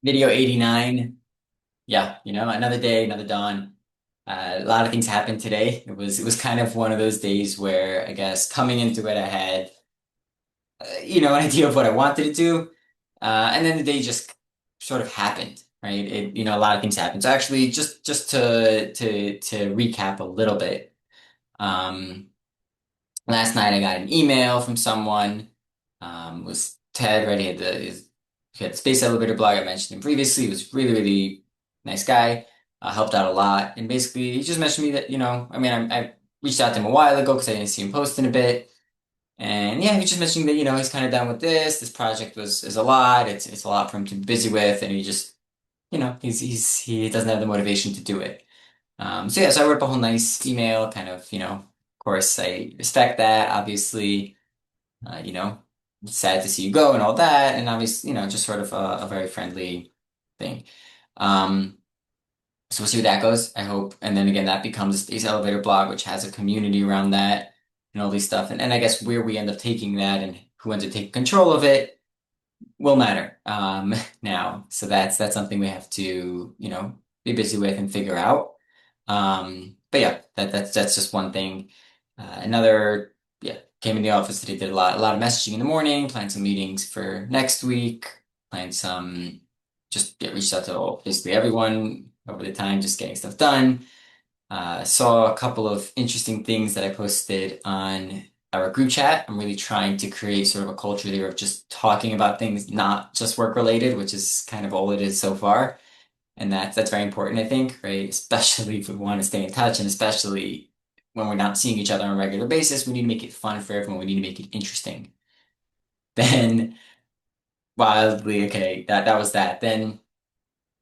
Video 89. Yeah, another day, another dawn. A lot of things happened today. It was kind of one of those days where I guess coming into it, I had an idea of what I wanted to do, and then the day just sort of happened, right? A lot of things happened. So actually, just to recap a little bit, um, last night I got an email from someone. Was Ted, right? He had the space elevator blog I mentioned him previously. He was really, really nice guy. Helped out a lot. And basically, he just mentioned me that, I mean, I reached out to him a while ago because I didn't see him post in a bit. And yeah, he was just mentioning that, he's kind of done with this. This project is a lot. It's a lot for him to be busy with, and he just, he doesn't have the motivation to do it. So yeah, so I wrote up a whole nice email, kind of, of course, I respect that, obviously, uh, you know, sad to see you go and all that, and obviously, just sort of a very friendly thing. Um, so we'll see where that goes, I hope. And then again, that becomes this elevator blog, which has a community around that and all these stuff. And I guess where we end up taking that and who ends up taking control of it will matter now. So that's something we have to, be busy with and figure out. But yeah, that's just one thing. Another, yeah, came in the office today, did a lot of messaging in the morning, planned some meetings for next week, planned some, just get reached out to basically everyone over the time, just getting stuff done. Saw a couple of interesting things that I posted on our group chat. I'm really trying to create sort of a culture there of just talking about things, not just work related, which is kind of all it is so far. And that's very important, I think, right? Especially if we want to stay in touch, and especially when we're not seeing each other on a regular basis, we need to make it fun for everyone. We need to make it interesting. Then wildly, okay, that was that. Then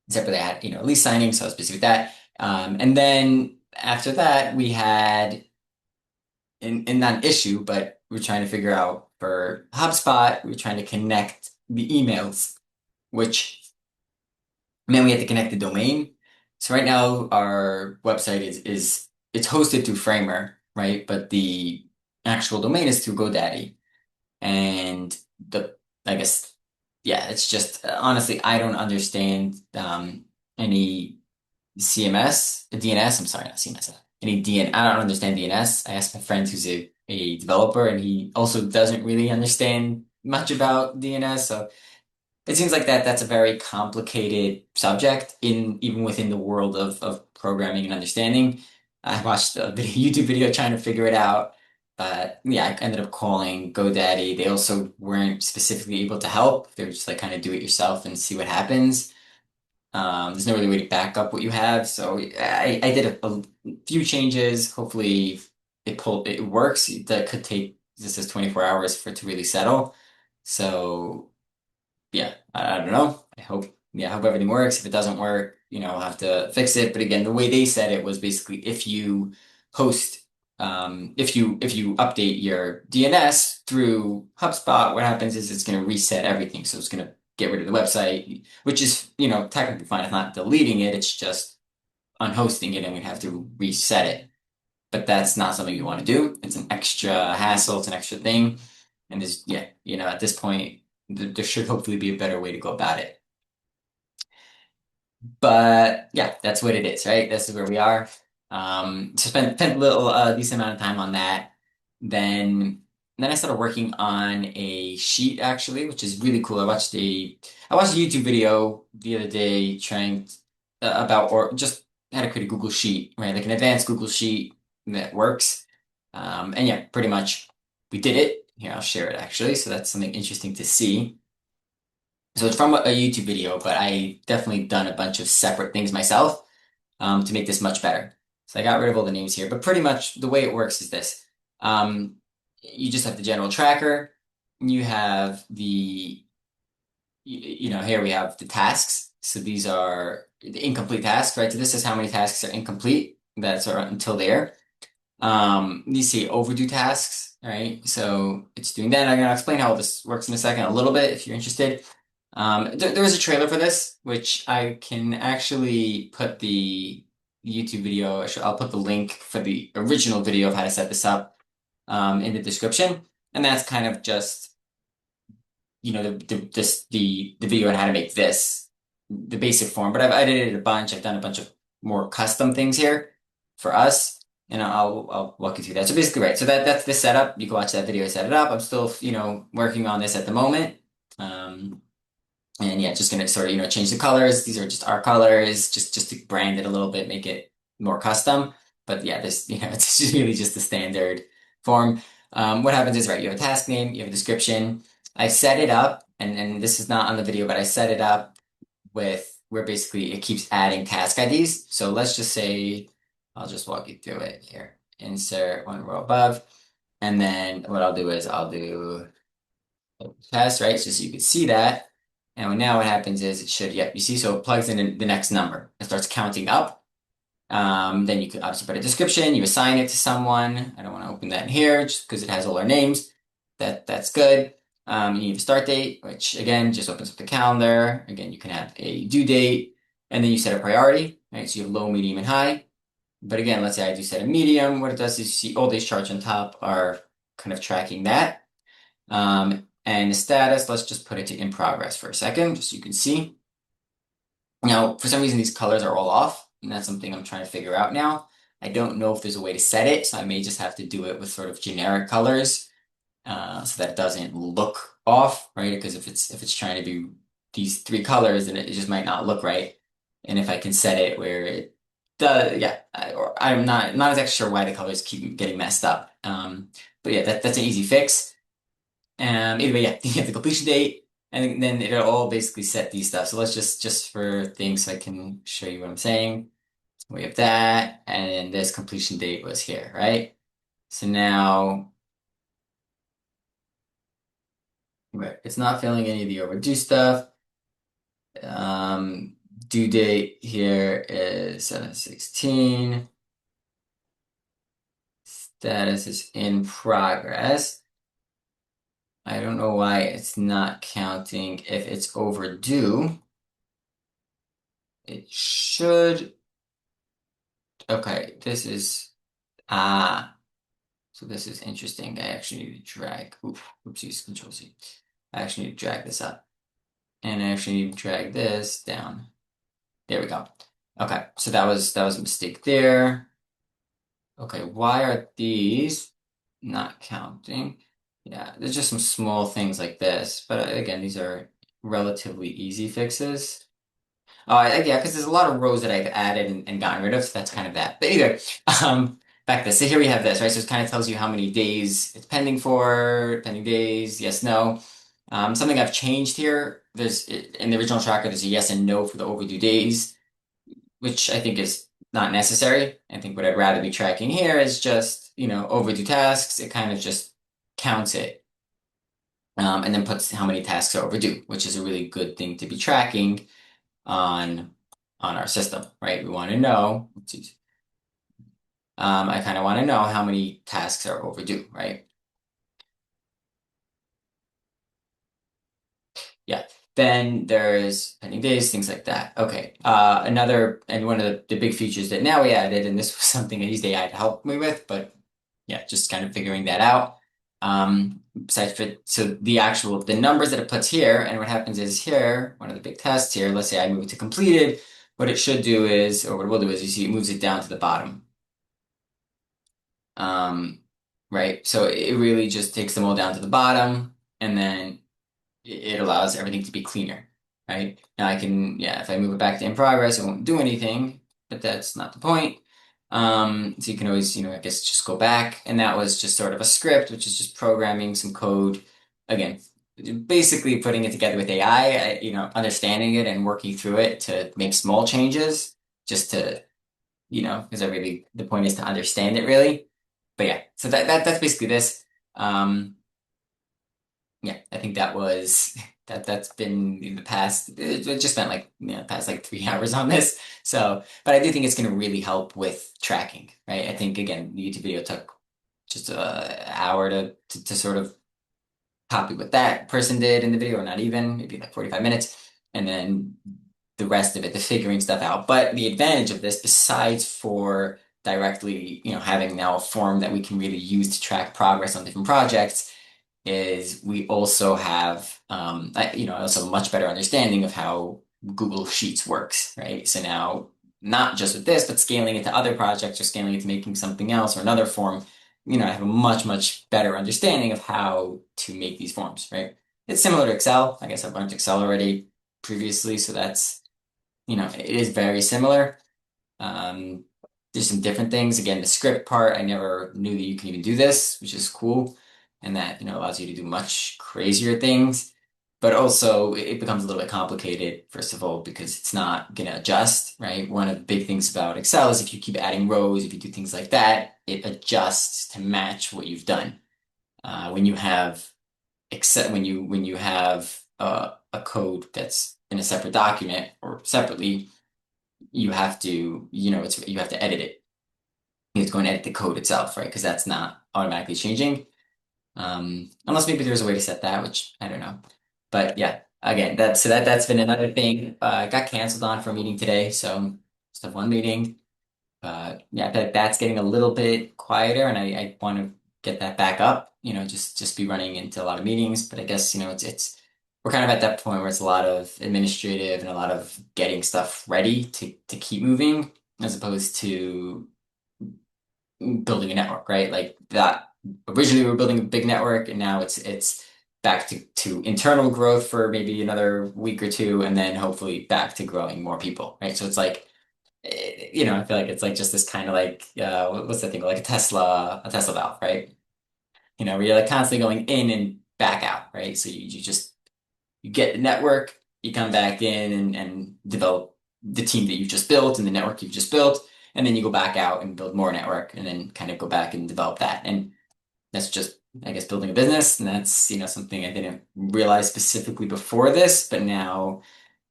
separately, I had, lease signing, so I was busy with that. And then after that, we had and not an issue, but we're trying to figure out for HubSpot, we're trying to connect the emails, which meant we had to connect the domain. So right now our website is it's hosted through Framer, right? But the actual domain is through GoDaddy. And the I guess yeah, it's just honestly I don't understand any CMS, DNS, I'm sorry, not CMS. Any DN, I don't understand DNS. I asked my friend who's a developer, and he also doesn't really understand much about DNS. So it seems like that's a very complicated subject in even within the world of programming and understanding. I watched a YouTube video trying to figure it out. But yeah, I ended up calling GoDaddy. They also weren't specifically able to help. They were just like kind of do it yourself and see what happens. There's no really way to back up what you have. So I did a few changes. Hopefully it works. That could take this is 24 hours for it to really settle. So yeah, I don't know. I hope everything works. If it doesn't work, I'll have to fix it. But again, the way they said it was basically if you host, if you update your DNS through HubSpot, what happens is it's going to reset everything. So it's going to get rid of the website, which is, technically fine. It's not deleting it. It's just unhosting it and we have to reset it. But that's not something you want to do. It's an extra hassle. It's an extra thing. And there's, yeah, at this point, there should hopefully be a better way to go about it. But yeah, that's what it is, right? This is where we are. So spent a little decent amount of time on that. Then I started working on a sheet actually, which is really cool. I watched a YouTube video the other day trying about or just how to create a Google sheet, right? Like an advanced Google sheet that works. And yeah, pretty much we did it. Here, I'll share it actually. So that's something interesting to see. So it's from a YouTube video, but I definitely done a bunch of separate things myself to make this much better. So I got rid of all the names here, but pretty much the way it works is this. Um, you just have the general tracker. You have here we have the tasks. So these are the incomplete tasks, right? So this is how many tasks are incomplete. That's are until there. You see overdue tasks, right? So it's doing that. I'm going to explain how this works in a second, a little bit if you're interested. There is a trailer for this, which I can actually put the YouTube video. I'll put the link for the original video of how to set this up in the description, and that's kind of just the video on how to make this. the basic form, but I've edited a bunch. I've done a bunch of more custom things here for us, and I'll walk you through that. So basically, right. So that's the setup. You can watch that video. I set it up. I'm still, working on this at the moment. Um, and yeah, just gonna sort of, change the colors. These are just our colors, just to brand it a little bit, make it more custom. But yeah, this, it's just really just the standard form. What happens is, right, you have a task name, you have a description. I set it up, and this is not on the video, but I set it up with where basically it keeps adding task IDs. So let's just say, I'll just walk you through it here. Insert one row above. And then what I'll do is I'll do test, right? Just so you can see that. And now what happens is it should, yep, you see, so it plugs in the next number. It starts counting up. Then you can obviously put a description, you assign it to someone. I don't want to open that in here just because it has all our names. That's good. You need a start date, which again just opens up the calendar. Again, you can have a due date, and then you set a priority, right? So you have low, medium, and high. But again, let's say I do set a medium. What it does is you see all these charts on top are kind of tracking that. And the status, let's just put it to in progress for a second, just so you can see. Now, for some reason, these colors are all off, and that's something I'm trying to figure out now. I don't know if there's a way to set it, so I may just have to do it with sort of generic colors, so that it doesn't look off, right? Because if it's trying to be these three colors, then it just might not look right. And if I can set it where it does, yeah, or I'm not exactly sure why the colors keep getting messed up. But yeah, that's an easy fix. Either way, yeah, you have the completion date, and then it'll all basically set these stuff. So let's just for things so I can show you what I'm saying. We have that, and then this completion date was here, right? So now, right, it's not filling any of the overdue stuff. Um, Due date here is 7/16. Status is in progress. I don't know why it's not counting if it's overdue. It should. Okay, this is so this is interesting. I actually need to drag. Oopsies, Control C. I actually need to drag this up, and I actually need to drag this down. There we go. Okay, so that was a mistake there. Okay, why are these not counting? Yeah, there's just some small things like this, but again, these are relatively easy fixes. Yeah, because there's a lot of rows that I've added and gotten rid of, so that's kind of that. But either, back to this. So here we have this, right? So it kind of tells you how many days it's pending for, pending days, yes, no. Something I've changed here, in the original tracker, there's a yes and no for the overdue days, which I think is not necessary. I think what I'd rather be tracking here is just, overdue tasks. It kind of just counts it, and then puts how many tasks are overdue, which is a really good thing to be tracking on our system, right? We want to know, I kind of want to know how many tasks are overdue, right? Yeah. Then there's pending days, things like that. Okay. And one of the big features that now we added, and this was something I used AI to help me with, but yeah, just kind of figuring that out. Besides for, so the numbers that it puts here, and what happens is here, one of the big tests here, let's say I move it to completed, what it should do is, or what it will do is, you see, it moves it down to the bottom. Um, right? So it really just takes them all down to the bottom, and then it allows everything to be cleaner, right? Now I can, yeah, if I move it back to in progress, it won't do anything, but that's not the point. So you can always, I guess just go back, and that was just sort of a script, which is just programming some code. Again, basically putting it together with AI, understanding it and working through it to make small changes, just to, because the point is to understand it really. But yeah, so that's basically this. Yeah, I think that was that's been in the past. It just spent like past like 3 hours on this. So, but I do think it's going to really help with tracking, right? I think again, the YouTube video took just an hour to sort of copy what that person did in the video, or not even, maybe like 45 minutes, and then the rest of it, the figuring stuff out. But the advantage of this, besides for directly, having now a form that we can really use to track progress on different projects, is we also have, also a much better understanding of how Google Sheets works, right? So now, not just with this, but scaling it to other projects or scaling it to making something else or another form, I have a much, much better understanding of how to make these forms, right? It's similar to Excel. I guess I've learned Excel already previously, so that's, it is very similar. Um, there's some different things. Again, the script part, I never knew that you can even do this, which is cool. And that, allows you to do much crazier things. But also it becomes a little bit complicated, first of all, because it's not gonna adjust, right? One of the big things about Excel is if you keep adding rows, if you do things like that, it adjusts to match what you've done. When you have except when you have a code that's in a separate document or separately, you have to, you have to edit it. You have to go and edit the code itself, right? Because that's not automatically changing. Unless maybe there's a way to set that, which I don't know. But yeah, again, that's been another thing. I got canceled on for a meeting today, so just have one meeting. Yeah, I feel like that's getting a little bit quieter, and I want to get that back up. Just be running into a lot of meetings. But I guess it's we're kind of at that point where it's a lot of administrative and a lot of getting stuff ready to keep moving, as opposed to building a network, right? Like that. Originally, we were building a big network, and now it's back to internal growth for maybe another week or two, and then hopefully back to growing more people, right? So it's like I feel like it's like just this kind of like what's that thing like a Tesla valve, right? Where you're like constantly going in and back out, right? So you just you get the network, you come back in and develop the team that you've just built and the network you've just built, and then you go back out and build more network, and then kind of go back and develop that. And that's just, I guess, building a business, and that's something I didn't realize specifically before this, but now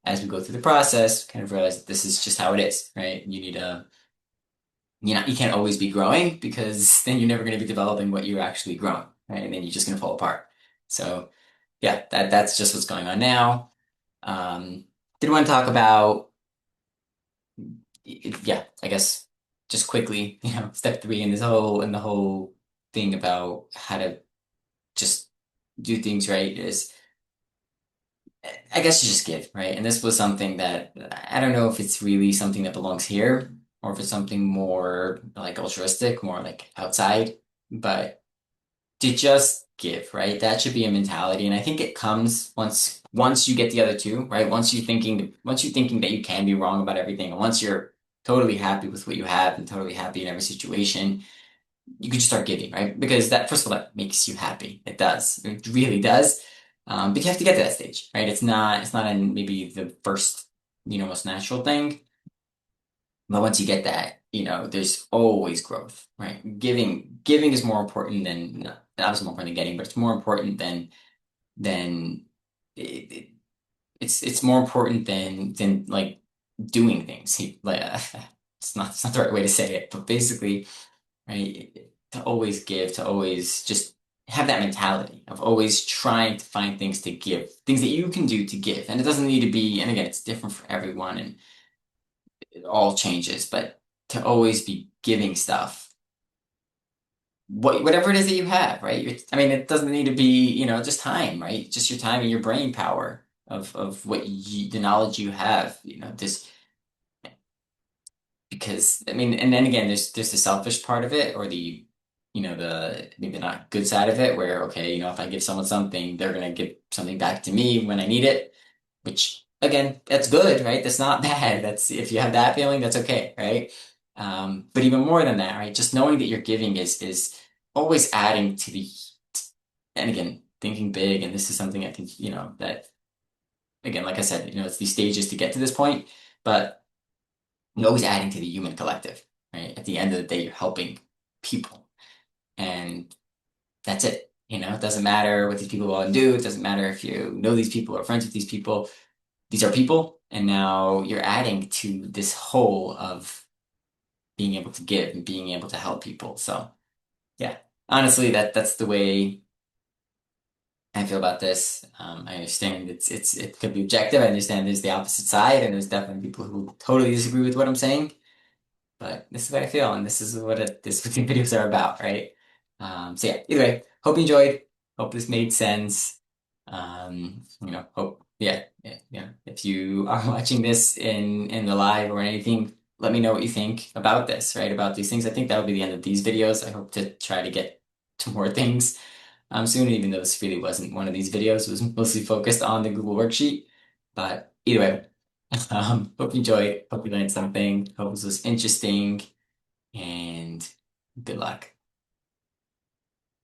as we go through the process, kind of realize that this is just how it is, right? You need a you can't always be growing because then you're never going to be developing what you're actually growing, right? And then you're just going to fall apart. So yeah, that's just what's going on now. Um, did want to talk about, yeah, I guess just quickly, step three in the whole thing about how to just do things right is, I guess, you just give, right? And this was something that I don't know if it's really something that belongs here or if it's something more like altruistic, more like outside, but to just give, right? That should be a mentality. And I think it comes once you get the other two, right? Once you thinking that you can be wrong about everything, and once you're totally happy with what you have and totally happy in every situation, you can just start giving, right? Because that, first of all, that makes you happy. It does. It really does. But you have to get to that stage, right? It's not in maybe the first, most natural thing. But once you get that, there's always growth, right? Giving is more important than, no, obviously more important than getting, but it's more important than it, it, it's more important than like doing things. Like it's not the right way to say it, but basically, right? To always give, to always just have that mentality of always trying to find things to give, things that you can do to give. And it doesn't need to be, and again, it's different for everyone and it all changes, but to always be giving stuff, whatever it is that you have, right? I mean, it doesn't need to be, just time, right? Just your time and your brain power of the knowledge you have, this because I mean, and then again, there's the selfish part of it, or the maybe not good side of it, where okay, if I give someone something, they're gonna give something back to me when I need it, which again, that's good, right? That's not bad. That's if you have that feeling, that's okay, right? But even more than that, right? Just knowing that you're giving is always adding to the, and again, thinking big, and this is something I think, that again, like I said, it's these stages to get to this point, but you're always adding to the human collective, right? At the end of the day, you're helping people, and that's it. It doesn't matter what these people go and do. It doesn't matter if you know these people or friends with these people. These are people, and now you're adding to this whole of being able to give and being able to help people. So yeah, honestly, that's the way I feel about this. I understand it could be objective. I understand there's the opposite side, and there's definitely people who totally disagree with what I'm saying. But this is what I feel, and this is what these videos are about, right? So yeah, either way, hope you enjoyed. Hope this made sense. Hope, yeah, yeah, yeah. If if you are watching this in the live or anything, let me know what you think about this, right? About these things. I think that'll be the end of these videos. I hope to try to get to more things soon, even though this really wasn't one of these videos. It was mostly focused on the Google worksheet. But either way, hope you enjoyed. Hope you learned something. Hope this was interesting, and good luck.